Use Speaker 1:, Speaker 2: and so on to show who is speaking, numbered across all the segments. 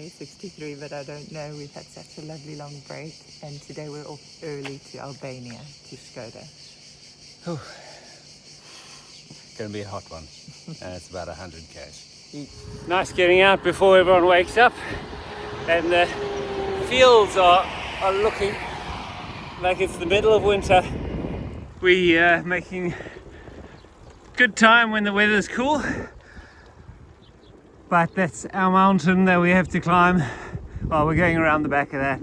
Speaker 1: only 63, but I don't know. We've had such a lovely long break, and today we're off early to Albania, to Skoda.
Speaker 2: Whew. Gonna be a hot one. It's about 100 k's. Nice getting out before everyone wakes up, and the fields are looking like it's the middle of winter. We are making good time when the weather's cool, but that's our mountain that we have to climb. Well, we're going around the back of that,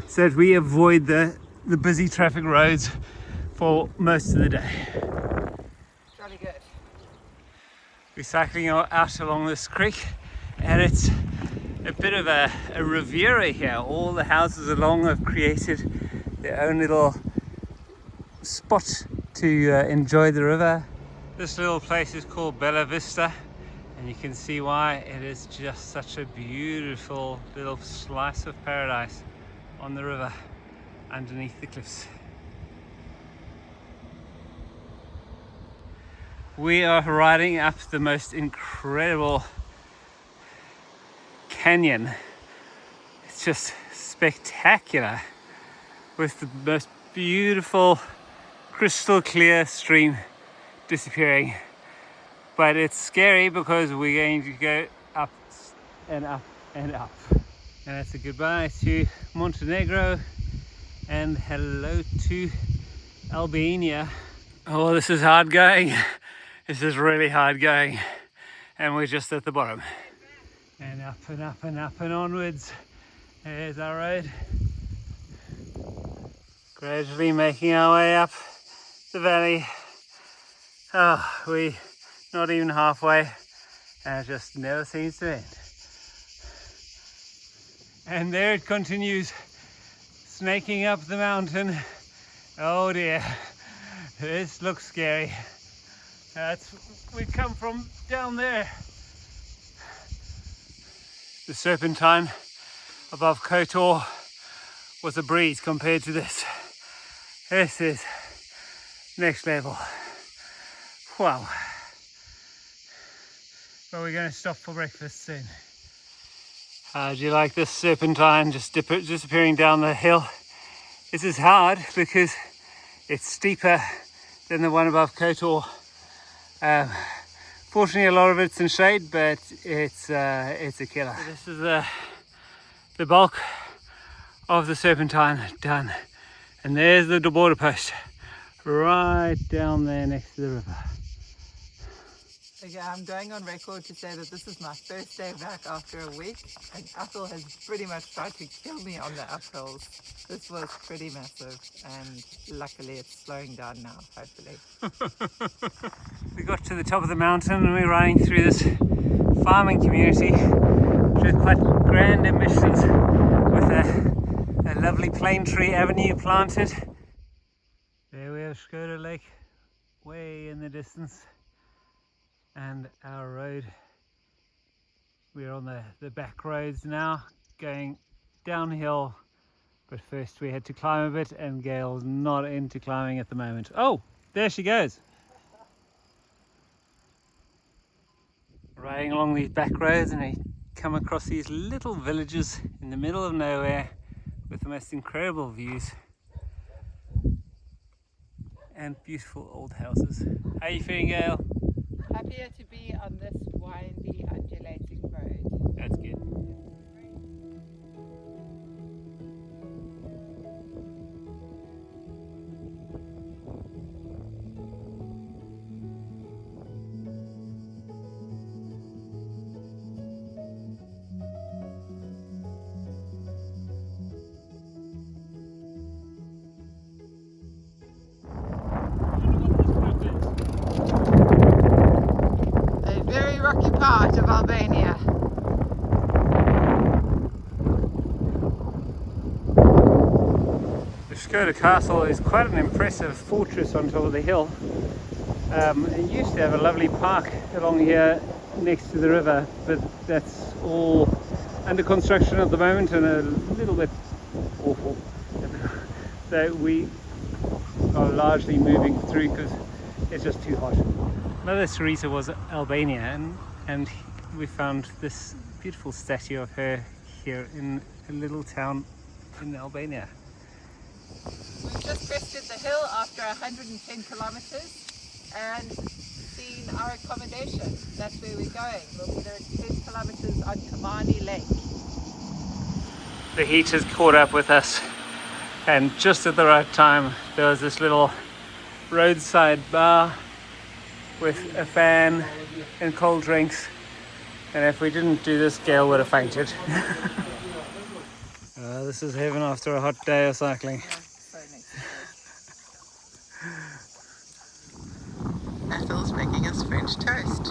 Speaker 2: so that we avoid the busy traffic roads for most of the day.
Speaker 1: Jolly good.
Speaker 2: We're cycling out along this creek, and it's a bit of a riviera here. All the houses along have created their own little spot to enjoy the river. This little place is called Bella Vista, and you can see why. It is just such a beautiful little slice of paradise on the river underneath the cliffs. We are riding up the most incredible canyon. It's just spectacular, with the most beautiful crystal clear stream disappearing. But it's scary because we're going to go up and up and up. And it's a goodbye to Montenegro and hello to Albania. Oh, this is hard going. This is really hard going, and we're just at the bottom. And up and up and up and onwards. There's our road. Gradually making our way up the valley. Oh, we're not even halfway, and it just never seems to end. And there it continues, snaking up the mountain. Oh dear, this looks scary. We come from down there. The serpentine above Kotor was a breeze compared to this. This is next level. Wow. Well, we're going to stop for breakfast soon. How do you like this serpentine just disappearing down the hill? This is hard because it's steeper than the one above Kotor. Fortunately, a lot of it's in shade, but it's a killer. So this is the bulk of the serpentine done, and there's the border post right down there next to the river.
Speaker 1: Okay, I'm going on record to say that this is my first day back after a week, and uphill has pretty much tried to kill me on the uphills. This was pretty massive, and luckily it's slowing down now, hopefully.
Speaker 2: We got to the top of the mountain and we're riding through this farming community with quite grand ambitions, with a lovely plane tree avenue planted. There we have Skoda Lake way in the distance, and our road. We're on the back roads now, going downhill, but first we had to climb a bit, and Gail's not into climbing at the moment. Oh, there she goes. Riding along these back roads, and we come across these little villages in the middle of nowhere with the most incredible views and beautiful old houses. How are you feeling, Gail?
Speaker 1: Happier to be on this windy, undulating road.
Speaker 2: That's good.
Speaker 1: Rocky part of Albania.
Speaker 2: The Skoda Castle is quite an impressive fortress on top of the hill. It used to have a lovely park along here next to the river, but that's all under construction at the moment and a little bit awful. So we are largely moving through because it's just too hot. Mother Teresa was Albania, and we found this beautiful statue of her here in a little town in Albania.
Speaker 1: We've just crested the hill after 110 kilometers and seen our accommodation. That's where we're going. We'll be there at 10 kilometers on Kamani Lake.
Speaker 2: The heat has caught up with us, and just at the right time there was this little roadside bar with a fan and cold drinks, and if we didn't do this, Gail would have fainted. This is heaven after a hot day of cycling.
Speaker 1: Ethel's making us French toast.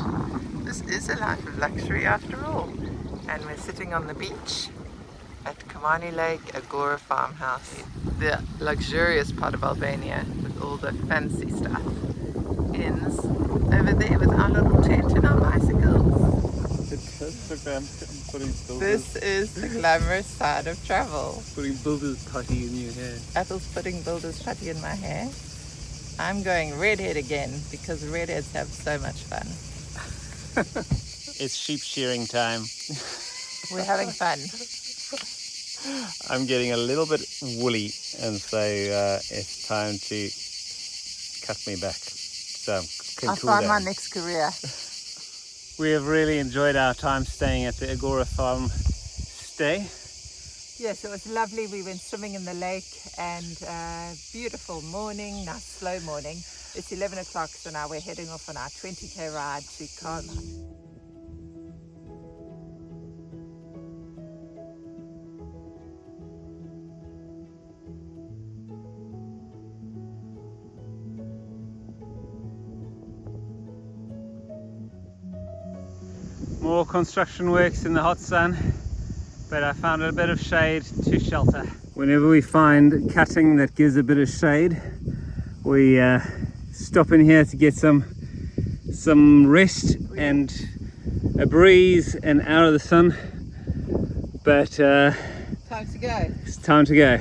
Speaker 1: This is a life of luxury after all. And we're sitting on the beach at Kamani Lake, Agora farmhouse, the luxurious part of Albania with all the fancy stuff. Ends over there with our little tent and our bicycles. This is the glamorous side of travel.
Speaker 2: Putting builder's putty in your hair.
Speaker 1: Ethel's putting builder's putty in my hair. I'm going redhead again because redheads have so much fun.
Speaker 2: It's sheep shearing time.
Speaker 1: We're having fun.
Speaker 2: I'm getting a little bit woolly, and so it's time to cut me back. So
Speaker 1: I found my next career.
Speaker 2: We have really enjoyed our time staying at the Agora farm stay.
Speaker 1: Yes, it was lovely. We went swimming in the lake and beautiful morning, nice slow morning. It's 11 o'clock, so now we're heading off on our 20k ride to Kama.
Speaker 2: More construction works in the hot sun, but I found a bit of shade to shelter. Whenever we find cutting that gives a bit of shade, we stop in here to get some rest and a breeze and out of the sun. But
Speaker 1: Time to go.
Speaker 2: it's time to go.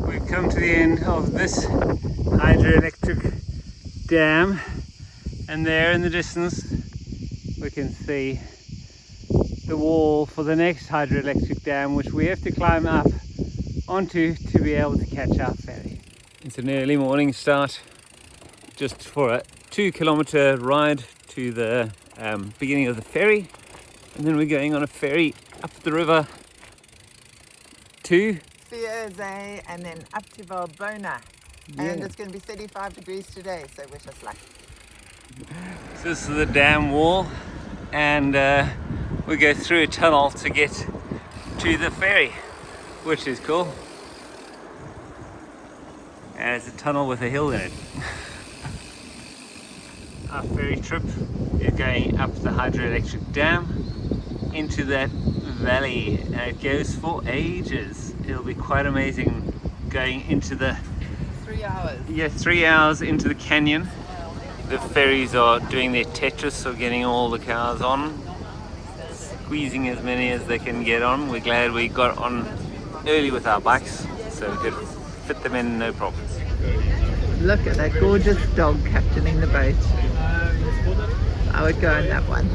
Speaker 2: We've come to the end of this hydroelectric dam, and there in the distance we can see the wall for the next hydroelectric dam, which we have to climb up onto to be able to catch our ferry. It's an early morning start just for a 2-kilometer ride to the beginning of the ferry, and then we're going on a ferry up the river to
Speaker 1: Fiesole and then up to Valbona. And it's going to be 35 degrees today, so wish us luck.
Speaker 2: So this is the dam wall, and we go through a tunnel to get to the ferry, which is cool. And it's a tunnel with a hill in it. Our ferry trip is going up the hydroelectric dam into that valley, and it goes for ages. It'll be quite amazing going into the
Speaker 1: 3 hours.
Speaker 2: Yeah, 3 hours into the canyon. The ferries are doing their Tetris, so getting all the cars on, squeezing as many as they can get on. We're glad we got on early with our bikes, so we could fit them in no problems.
Speaker 1: Look at that gorgeous dog captaining the boat. I would go on that one.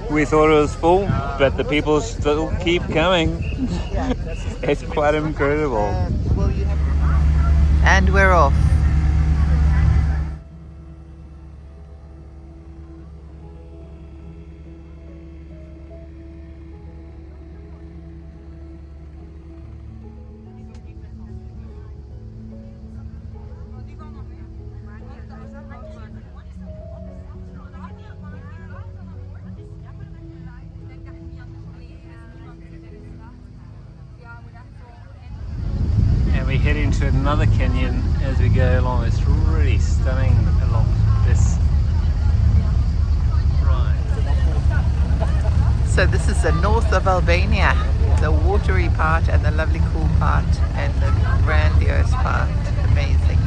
Speaker 2: We thought it was full, but the people still keep coming. It's quite incredible.
Speaker 1: And we're off.
Speaker 2: We head into another canyon as we go along. It's really stunning along this ride.
Speaker 1: So this is the north of Albania, the watery part and the lovely cool part and the grandiose part. Amazing.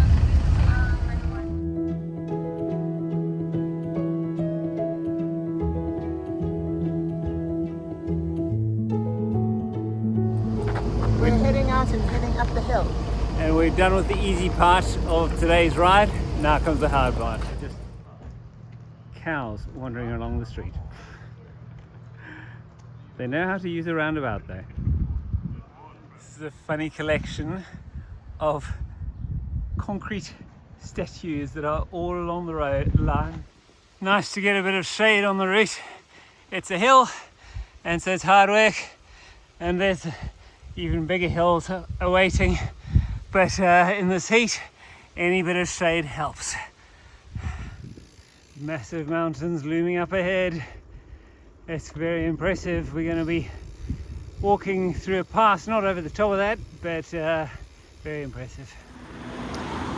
Speaker 1: We're heading out and heading up the hill.
Speaker 2: And we're done with the easy part of today's ride. Now comes the hard part. Just cows wandering along the street. They know how to use a roundabout though. This is a funny collection of concrete statues that are all along the road line. Nice to get a bit of shade on the route. It's a hill, and so it's hard work, and there's even bigger hills awaiting, but in this heat any bit of shade helps. Massive mountains looming up ahead. It's very impressive. We're going to be walking through a pass, not over the top of that, but very impressive.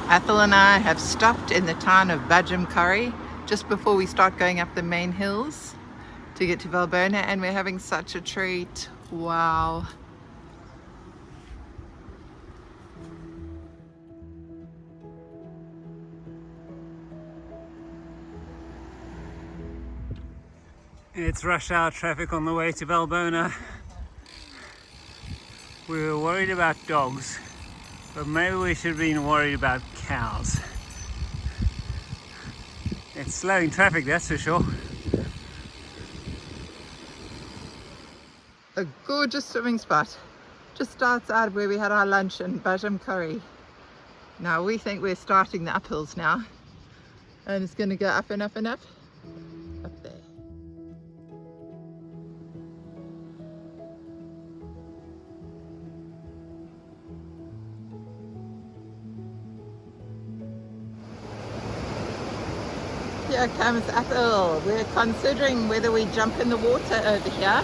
Speaker 1: Athol and I have stopped in the town of Gjekova just before we start going up the main hills to get to Valbona, and we're having such a treat. Wow.
Speaker 2: It's rush hour traffic on the way to Valbona. We were worried about dogs, but maybe we should have been worried about cows. It's slowing traffic, that's for sure.
Speaker 1: A gorgeous swimming spot just outside where we had our lunch in Gjekova. Now we think we're starting the uphills now, and it's going to go up and up and up. Up there. Here comes Athol. We're considering whether we jump in the water over here,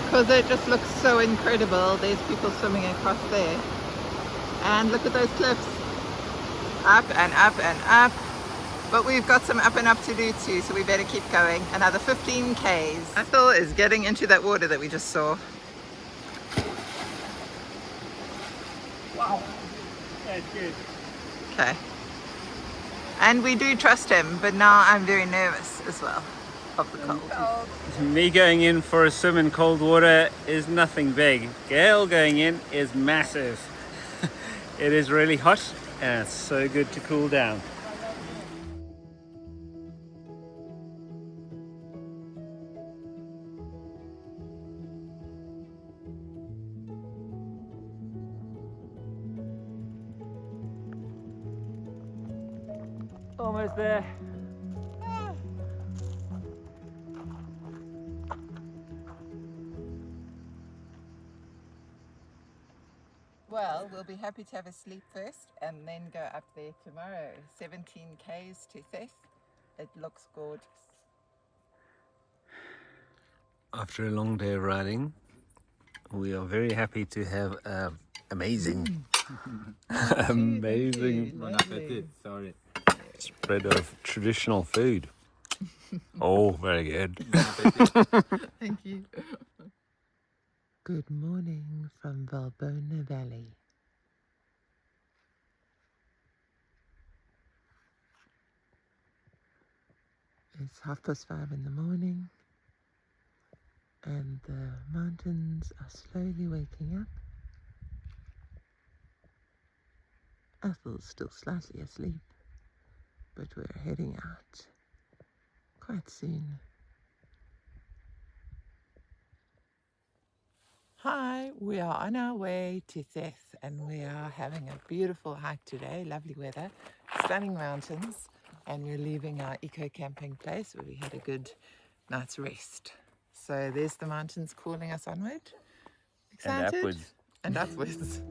Speaker 1: because it just looks so incredible. There's people swimming across there. And look at those cliffs. Up and up and up. But we've got some up and up to do too, so we better keep going. Another 15 Ks. Athol is getting into that water that we just saw.
Speaker 2: Wow, that's good.
Speaker 1: Okay. And we do trust him, but now I'm very nervous as well of the cold.
Speaker 2: Me going in for a swim in cold water is nothing big. Gail going in is massive. It is really hot and it's so good to cool down. Almost there.
Speaker 1: Well, we'll be happy to have a sleep first and then go up there tomorrow. 17 Ks to Theth. It looks gorgeous.
Speaker 2: After a long day of riding, we are very happy to have amazing
Speaker 1: Sorry.
Speaker 2: spread of traditional food. Oh, very good.
Speaker 1: Thank you. Good morning from Valbona Valley. It's 5:30 in the morning and the mountains are slowly waking up. Athol's still slightly asleep, but we're heading out quite soon. Hi, we are on our way to Theth and we are having a beautiful hike today, lovely weather, stunning mountains, and we're leaving our eco-camping place where we had a good night's rest. So there's the mountains calling us onward. Excited?
Speaker 2: And upwards.
Speaker 1: And upwards.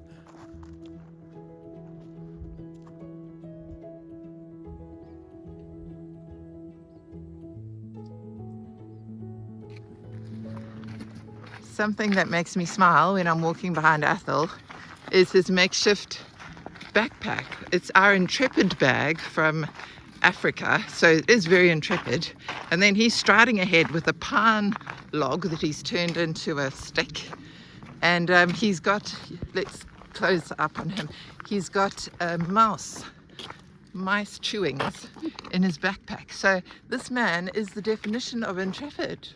Speaker 1: Something that makes me smile when I'm walking behind Athol is his makeshift backpack. It's our intrepid bag from Africa, so it is very intrepid. And then he's striding ahead with a pine log that he's turned into a stick. And he's got, let's close up on him, he's got mice chewings in his backpack. So this man is the definition of intrepid.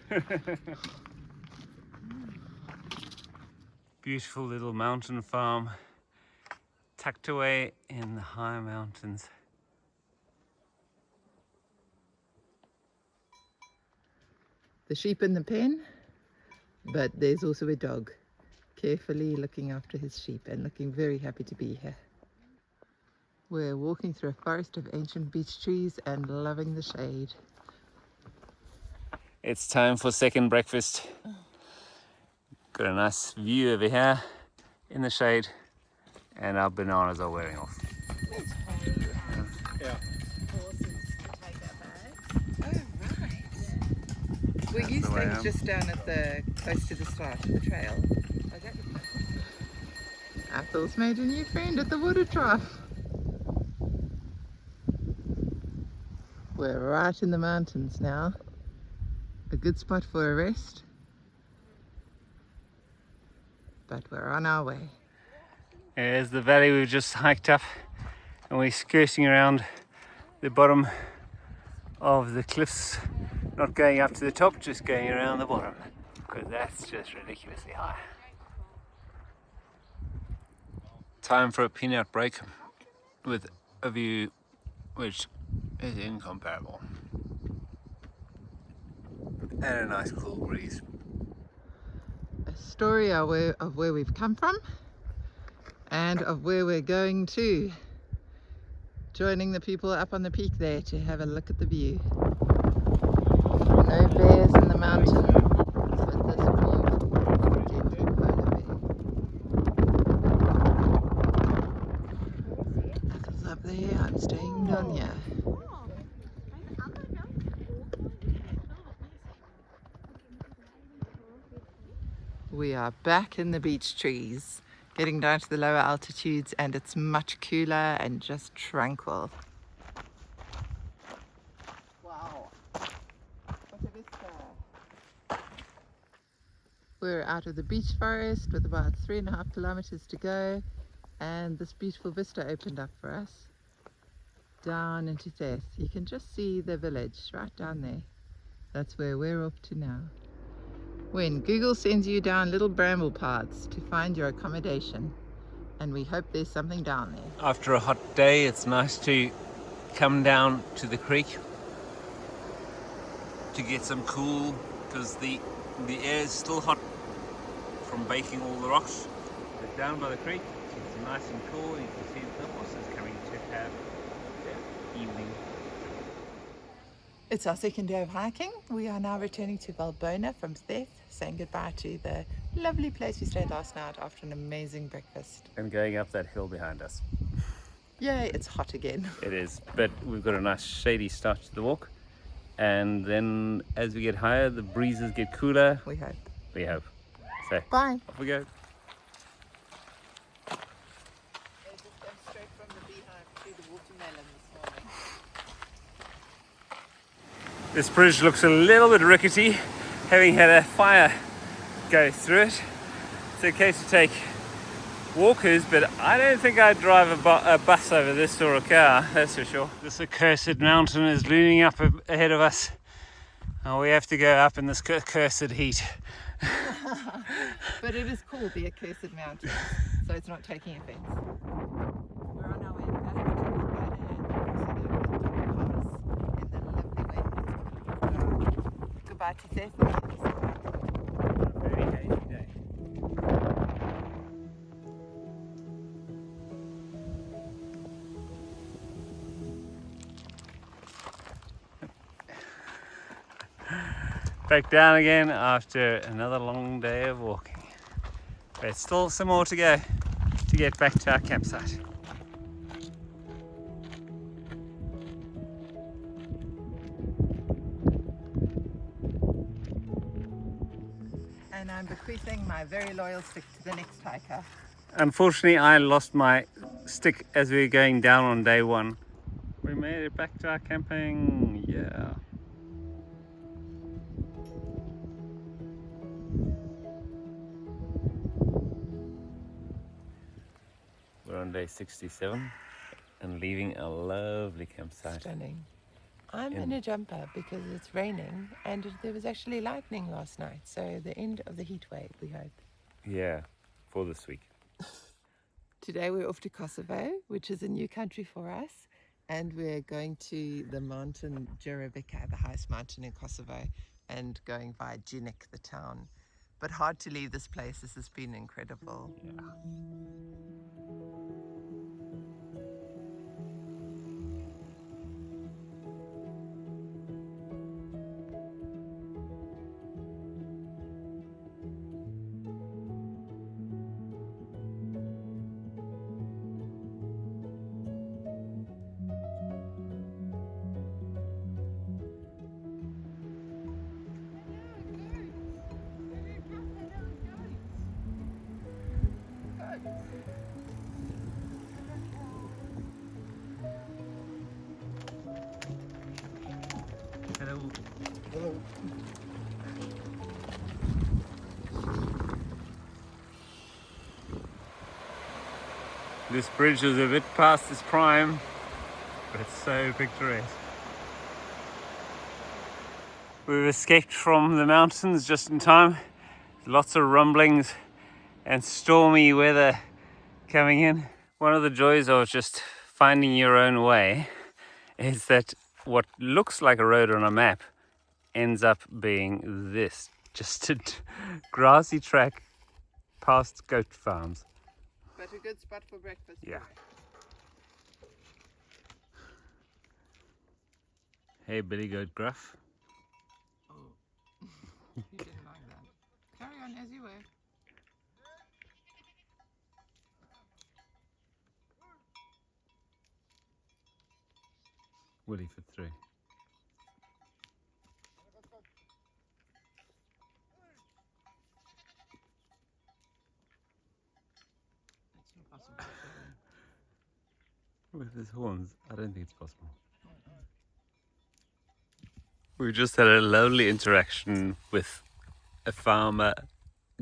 Speaker 2: Beautiful little mountain farm tucked away in the high mountains.
Speaker 1: the sheep in the pen, but there's also a dog carefully looking after his sheep and looking very happy to be here. We're walking through a forest of ancient beech trees and loving the shade.
Speaker 2: It's time for second breakfast. Got a nice view over here in the shade, and our bananas are wearing off. Yeah.
Speaker 1: Oh, right. Were you staying just down at the close to the start of the trail? Athel's made a new friend at the water trough. We're right in the mountains now. A good spot for a rest. But we're on our way.
Speaker 2: Here's the valley we've just hiked up, and we're skirting around the bottom of the cliffs, not going up to the top, just going around the bottom, because that's just ridiculously high. Time for a peanut break with a view which is incomparable, and a nice cool breeze.
Speaker 1: A story of where we've come from and of where we're going to. Joining the people up on the peak there to have a look at the view. No bears in the mountain, but this beautiful gentle polar bear. Athel's up there, I'm staying down here. We are back in the beech trees, getting down to the lower altitudes, and it's much cooler and just tranquil. Wow. We're out of the beech forest with about 3.5 kilometers to go, and this beautiful vista opened up for us down into Theth. You can just see the village right down there. That's where we're off to now. When Google sends you down little bramble paths to find your accommodation, and we hope there's something down there.
Speaker 2: After a hot day, it's nice to come down to the creek to get some cool, because the air is still hot from baking all the rocks. But down by the creek, it's nice and cool, and you can see the horses coming to have their evening.
Speaker 1: It's our second day of hiking. We are now returning to Valbona from Theth, saying goodbye to the lovely place we stayed last night after an amazing breakfast.
Speaker 2: And going up that hill behind us.
Speaker 1: Yay, it's hot again.
Speaker 2: It is, but we've got a nice shady start to the walk. And then as we get higher, the breezes get cooler.
Speaker 1: We hope.
Speaker 2: We hope. So,
Speaker 1: Bye.
Speaker 2: off we go.
Speaker 1: Straight from the beehive to the watermelon this morning.
Speaker 2: This bridge looks a little bit rickety, having had a fire go through it. It's okay to take walkers, but I don't think I'd drive a bus over this or a car, that's for sure. This accursed mountain is looming up ahead of us, and we have to go up in this accursed heat.
Speaker 1: But it is called the Accursed Mountains, so it's not taking offense. We're on our way back to Valbona and in the lovely wind. Goodbye to Theth.
Speaker 2: Very hazy day. Back down again after another long day of walking. But still some more to go to get back to our campsite.
Speaker 1: And I'm bequeathing my very loyal stick to the next hiker.
Speaker 2: Unfortunately, I lost my stick as we were going down on day one. We made it back to our camping, yeah. We're on day 67 and leaving a lovely campsite.
Speaker 1: Stunning. I'm in a jumper because it's raining and there was actually lightning last night. So the end of the heat wave, we hope.
Speaker 2: Yeah, for this week.
Speaker 1: Today we're off to Kosovo, which is a new country for us. And we're going to the mountain Gjekova, the highest mountain in Kosovo, and going via Gjekova, the town. But hard to leave this place. This has been incredible.
Speaker 2: Yeah. Hello.
Speaker 3: Hello.
Speaker 2: This bridge is a bit past its prime, but it's so picturesque. We've escaped from the mountains just in time. Lots of rumblings and stormy weather coming in. One of the joys of just finding your own way is that what looks like a road on a map ends up being this, just a grassy track past goat farms.
Speaker 1: But a good spot for breakfast.
Speaker 2: Yeah. Hey, Billy Goat Gruff.
Speaker 1: Oh, you didn't like that. Carry on as you were.
Speaker 2: Willie for 3.
Speaker 1: It's impossible.
Speaker 2: With his horns, I don't think it's possible. We just had a lovely interaction with a farmer,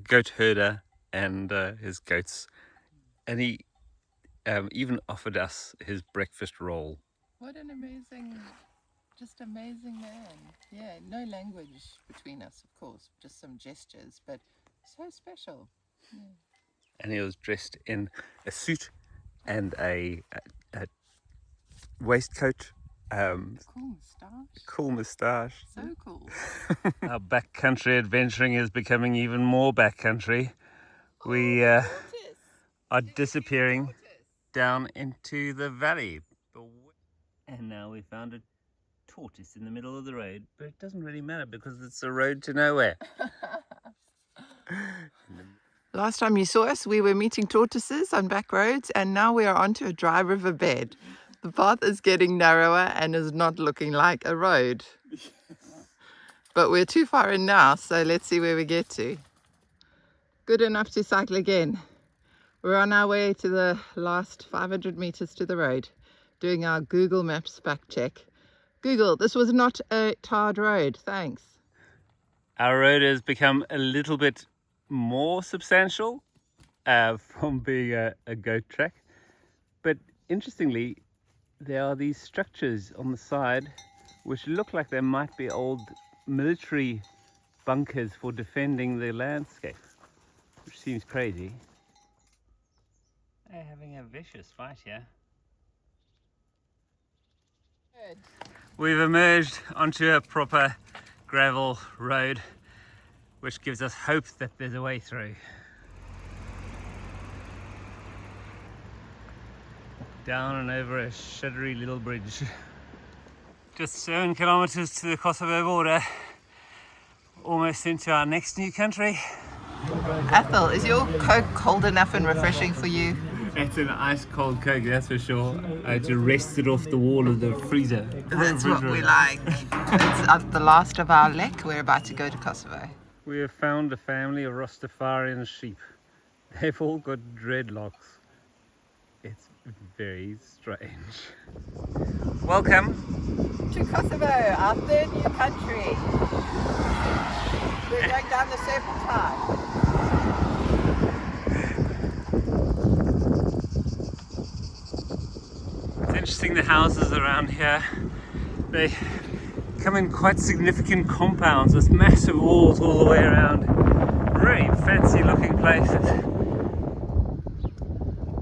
Speaker 2: goat herder, and his goats, and he even offered us his breakfast roll.
Speaker 1: What an amazing, just amazing man. Yeah, no language between us, of course, just some gestures, but so special. Yeah.
Speaker 2: And he was dressed in a suit and a waistcoat,
Speaker 1: Cool moustache.
Speaker 2: cool moustache.
Speaker 1: So cool.
Speaker 2: Our backcountry adventuring is becoming even more backcountry. We are disappearing down into the valley. And now we found a tortoise in the middle of the road, but it doesn't really matter because it's a road to nowhere.
Speaker 1: Last time you saw us, we were meeting tortoises on back roads, and now we are onto a dry river bed. The path is getting narrower and is not looking like a road. But we're too far in now, so let's see where we get to. Good enough to cycle again. We're on our way to the last 500 meters to the road, doing our Google Maps fact check. Google, this was not a tarred road, thanks.
Speaker 2: Our road has become a little bit more substantial from being a goat track. But interestingly, there are these structures on the side which look like they might be old military bunkers for defending the landscape, which seems crazy. They're having a vicious fight here.
Speaker 1: Good.
Speaker 2: We've emerged onto a proper gravel road, which gives us hope that there's a way through. Down and over a shuddery little bridge. Just 7 kilometers to the Kosovo border, almost into our next new country.
Speaker 1: Ethel, is your Coke cold enough and refreshing for you?
Speaker 2: It's an ice cold Coke, that's for sure. I had to wrest it off the wall of the freezer.
Speaker 1: That's what we like. It's the last of our lek. We're about to go to Kosovo.
Speaker 2: We have found a family of Rastafarian sheep. They've all got dreadlocks. It's very strange. Welcome
Speaker 1: To Kosovo, our third new country. We're going down the Serpentine.
Speaker 2: It's interesting, the houses around here, they come in quite significant compounds with massive walls all the way around. Really fancy looking places.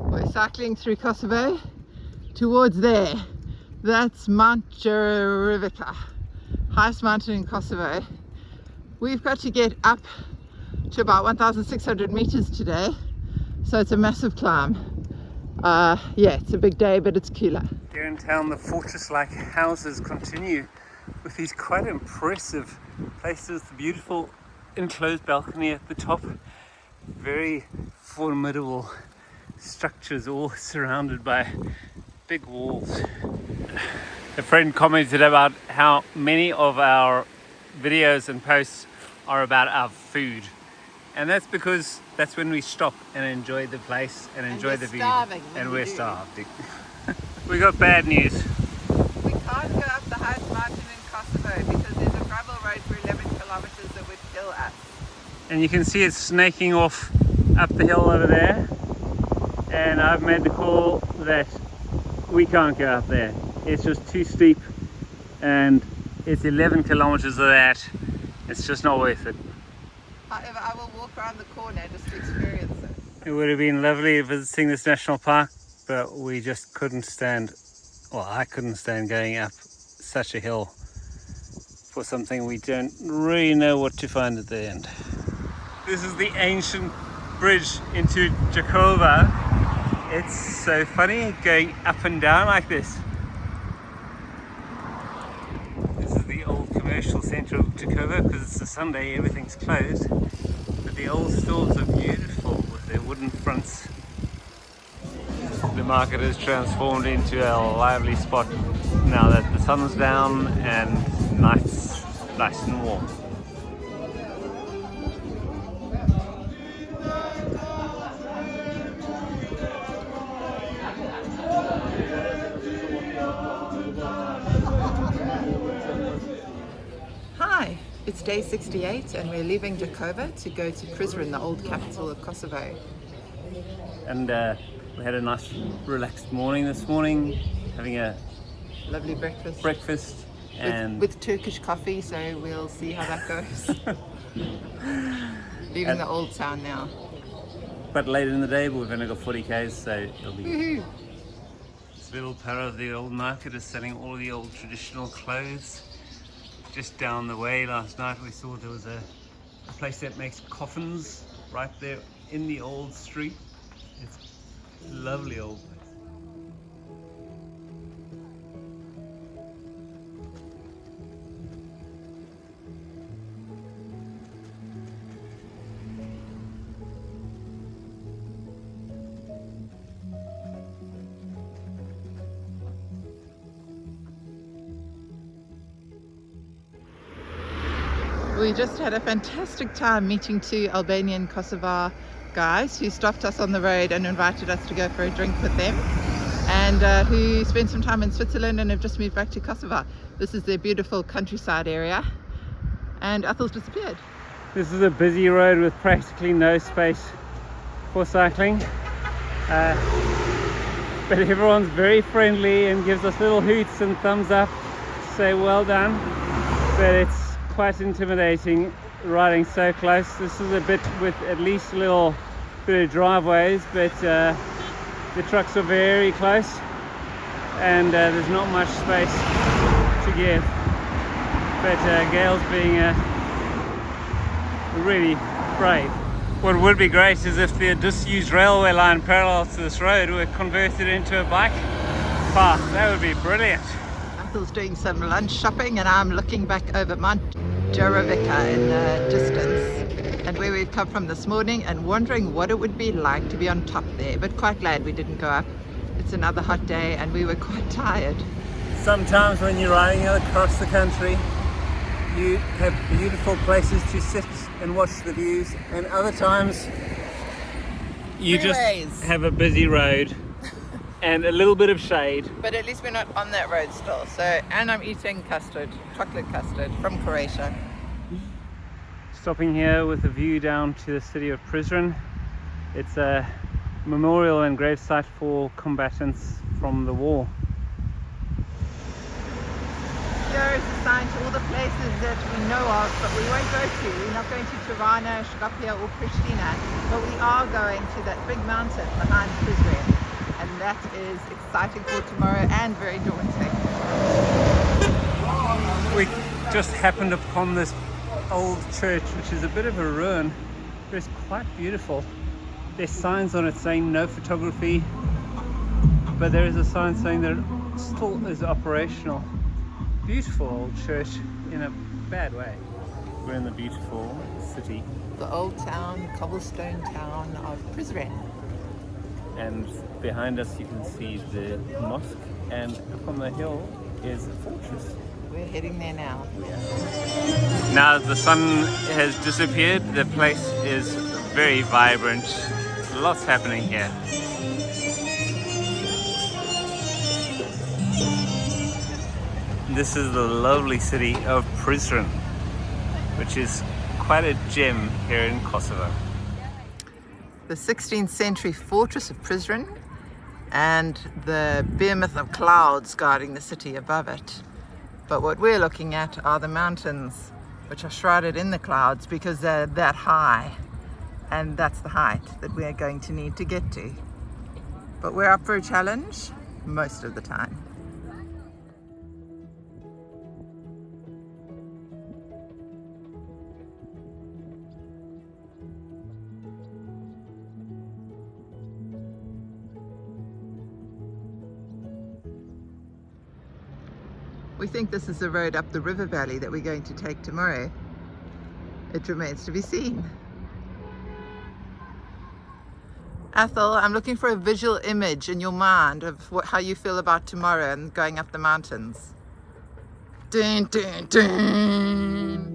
Speaker 1: We're cycling through Kosovo towards there. That's Mount Gjekova, highest mountain in Kosovo. We've got to get up to about 1,600 meters today, so it's a massive climb. Yeah, it's a big day, but it's cooler.
Speaker 2: Here in town, the fortress-like houses continue with these quite impressive places. The beautiful enclosed balcony at the top, very formidable structures all surrounded by big walls. A friend commented about how many of our videos and posts are about our food, and that's because that's when we stop and enjoy the place and enjoy the view, and we're starving. We got bad news.
Speaker 1: We can't go up the highest mountain in Kosovo because there's a gravel road for 11 kilometers that would kill us.
Speaker 2: And you can see it snaking off up the hill over there, and I've made the call that we can't go up there. It's just too steep, and it's 11 kilometers of that. It's just not worth it.
Speaker 1: However, I will walk around the corner just to experience it.
Speaker 2: It would have been lovely visiting this national park, but we just couldn't stand, well, I couldn't stand going up such a hill for something we don't really know what to find at the end. This is the ancient bridge into Gjekova. It's so funny going up and down like this. This is the old commercial centre of Gjekova. Because it's a Sunday, everything's closed. But the old stores are beautiful with their wooden fronts. The market has transformed into a lively spot now that the sun's down and nice and warm.
Speaker 1: Hi, it's day 68 and we're leaving Gjekova to go to Prizren, the old capital of Kosovo.
Speaker 2: And we had a nice relaxed morning this morning, having a
Speaker 1: Lovely breakfast.
Speaker 2: And
Speaker 1: with Turkish coffee, so we'll see how that goes. Leaving the old town now.
Speaker 2: But later in the day we've only got 40 k's, so it'll be
Speaker 1: Woohoo!
Speaker 2: This little part of the old market is selling all the old traditional clothes. Just down the way last night we saw there was a place that makes coffins right there in the old street. It's a lovely old place.
Speaker 1: We just had a fantastic time meeting two Albanian Kosovar guys who stopped us on the road and invited us to go for a drink with them, and who spent some time in Switzerland and have just moved back to Kosovar. This is their beautiful countryside area, and Ethel's disappeared.
Speaker 2: This is a busy road with practically no space for cycling, but everyone's very friendly and gives us little hoots and thumbs up to say well done, but it's quite intimidating riding so close. This is a bit with at least a little bit of driveways, but the trucks are very close and there's not much space to give. But Gail's being really brave. What would be great is if the disused railway line parallel to this road were converted into a bike path. That would be brilliant.
Speaker 1: Ethel's doing some lunch shopping and I'm looking back over Mount Gjekova in the distance and where we've come from this morning and wondering what it would be like to be on top there, but quite glad we didn't go up. It's another hot day and we were quite tired.
Speaker 2: Sometimes when you're riding across the country you have beautiful places to sit and watch the views, and other times you just have a busy road and a little bit of shade.
Speaker 1: But at least we're not on that road still. So, and I'm eating custard, chocolate custard from Croatia.
Speaker 2: Stopping here with a view down to the city of Prizren. It's a memorial and gravesite for combatants from the war.
Speaker 1: Here is a sign to all the places that we know of, but we won't go to. We're not going to Tirana, Skopje or Pristina, but we are going to that big mountain behind Prizren. And that is exciting for tomorrow and very daunting.
Speaker 2: We just happened upon this old church, which is a bit of a ruin, but it's quite beautiful. There's signs on it saying no photography, but there is a sign saying that it still is operational. Beautiful old church in a bad way. We're in the beautiful city.
Speaker 1: The old town, cobblestone town of Prizren.
Speaker 2: And behind us you can see the mosque, and up on the hill is a fortress.
Speaker 1: We're heading there now.
Speaker 2: Now the sun has disappeared, the place is very vibrant, lots happening here. This is the lovely city of Prizren, which is quite a gem here in Kosovo.
Speaker 1: The 16th century fortress of Prizren and the behemoth of clouds guarding the city above it. But what we're looking at are the mountains, which are shrouded in the clouds because they're that high, and that's the height that we're going to need to get to. But we're up for a challenge most of the time. We think this is the road up the river valley that we're going to take tomorrow. It remains to be seen. Athel, I'm looking for a visual image in your mind of how you feel about tomorrow and going up the mountains. Dun, dun, dun.